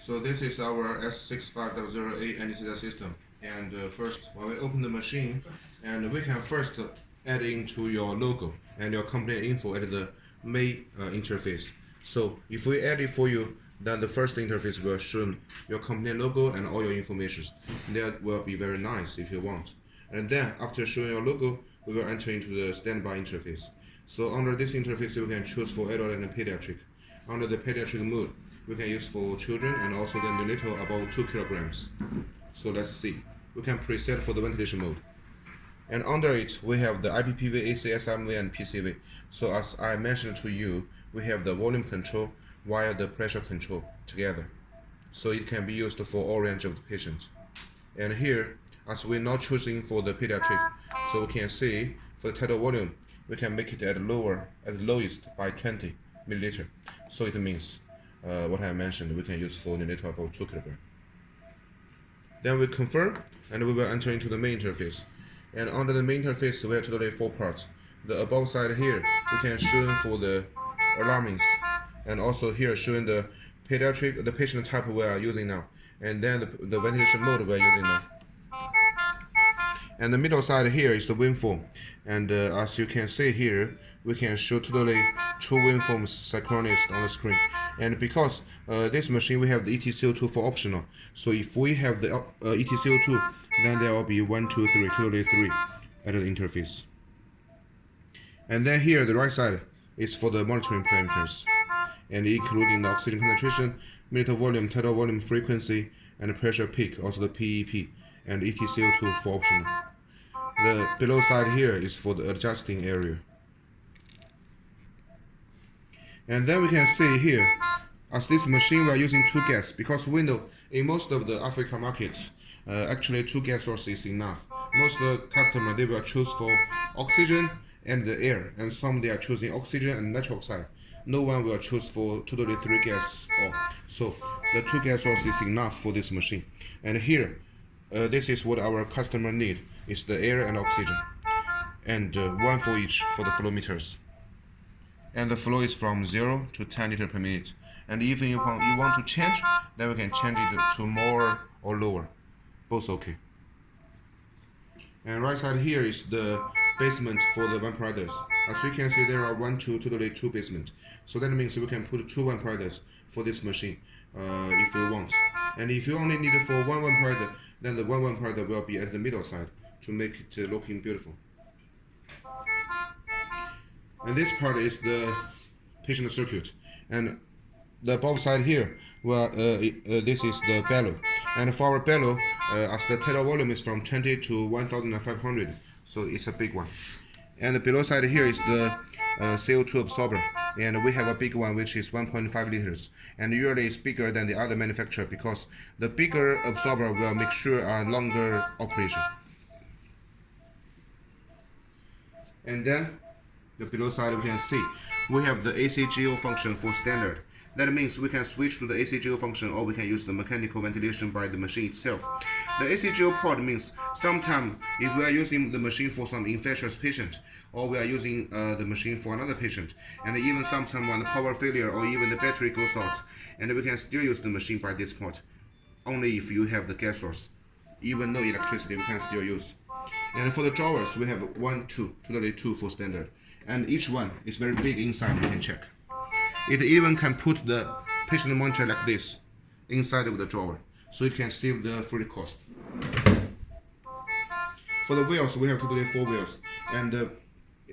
So this is our S6500A anesthesia system. And first, when we open the machine, and we can first add into your logo and your company info at the main interface. So if we add it for you, then the first interface will show your company logo and all your information. That will be very nice if you want. And then after showing your logo, we will enter into the standby interface. So under this interface, we can choose for adult and pediatric. Under the pediatric mode, we can use for children and also the neonatal about 2 kilograms. So let's see. We can preset for the ventilation mode. And under it, we have the IPPV, AC, SMV, and PCV. So as I mentioned to you, we have the volume control while the pressure control together. So it can be used for all range of the patients. And here, as we're not choosing for the pediatric, so we can see for the tidal volume, we can make it at lowest by 20 milliliter. So it means what I mentioned, we can use for neonatal about 2 kilograms. Then we confirm, and we will enter into the main interface. And under the main interface, we have totally 4 parts. The above side here, we can show for the alarmings, and also here showing the pediatric, the patient type we are using now, and then the ventilation mode we are using now. And the middle side here is the waveform, and as you can see here, we can show totally 2 waveforms synchronized on the screen. And because this machine we have the ETCO2 for optional, so if we have the ETCO2, then there will be 1, 2, 3, totally 3 at the interface. And then here the right side is for the monitoring parameters, and including the oxygen concentration, milliliter volume, tidal volume, frequency, and pressure peak, also the PEP, and ETCO2 for optional. The below side here is for the adjusting area. And then we can see here, as this machine we are using 2 gas, because we know in most of the African markets, actually 2 gas sources is enough. Most of the customers, they will choose for oxygen and the air, and some they are choosing oxygen and nitric oxide. No one will choose for totally 3 gas. So the 2 gas source is enough for this machine. And here, this is what our customer need, is the air and oxygen, and 1 for each for the flow meters. And the flow is from 0 to 10 liter per minute. And if you want to change, then we can change it to more or lower, both okay. And right side here is the basement for the ventilators. As you can see, there are totally 2 basement. So that means we can put 2 ventilators for this machine if we want. And if you only need it for 1 ventilator, then the 1 ventilator will be at the middle side to make it looking beautiful. And this part is the patient circuit. And the above side here, well, this is the bellow. And for our bellow, as the tidal volume is from 20 to 1,500, so it's a big one. And the below side here is the CO2 absorber. And we have a big one which is 1.5 liters. And usually it's bigger than the other manufacturer because the bigger absorber will make sure a longer operation. And then the below side we can see we have the ACGO function for standard. That means we can switch to the ACGO function, or we can use the mechanical ventilation by the machine itself. The ACGO port means sometimes if we are using the machine for some infectious patient, or we are using the machine for another patient, and even sometimes when the power failure or even the battery goes out, and we can still use the machine by this port, only if you have the gas source. Even no electricity, we can still use. And for the drawers, we have 1, 2, totally 2 for standard. And each one is very big inside, you can check. It even can put the patient monitor like this inside of the drawer, so you can save the free cost. For the wheels, we have totally 4 wheels, and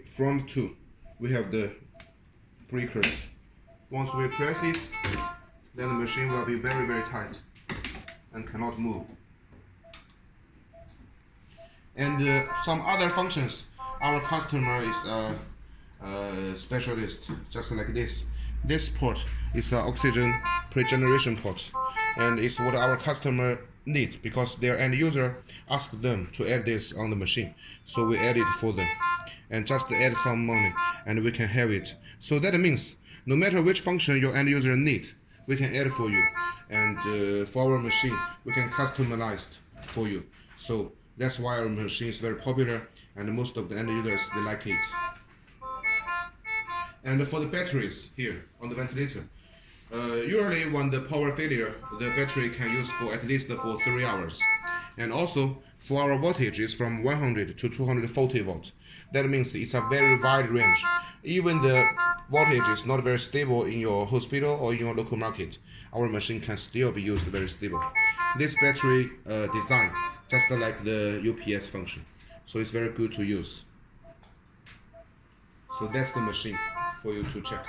front 2, we have the breakers. Once we press it, then the machine will be very, very tight and cannot move. And some other functions, our customer is a specialist, just like this. This port is an oxygen pre-generation port, and it's what our customer need because their end user asked them to add this on the machine. So we add it for them, and just add some money, and we can have it. So that means no matter which function your end user need, we can add for you. And for our machine, we can customize for you. So that's why our machine is very popular, and most of the end users, they like it. And for the batteries here on the ventilator, Usually when the power failure, the battery can use for at least for 3 hours. And also for our voltage is from 100 to 240 volt. That means it's a very wide range. Even the voltage is not very stable in your hospital or in your local market, our machine can still be used very stable. This battery design just like the UPS function, so it's very good to use. So that's the machine for you to check.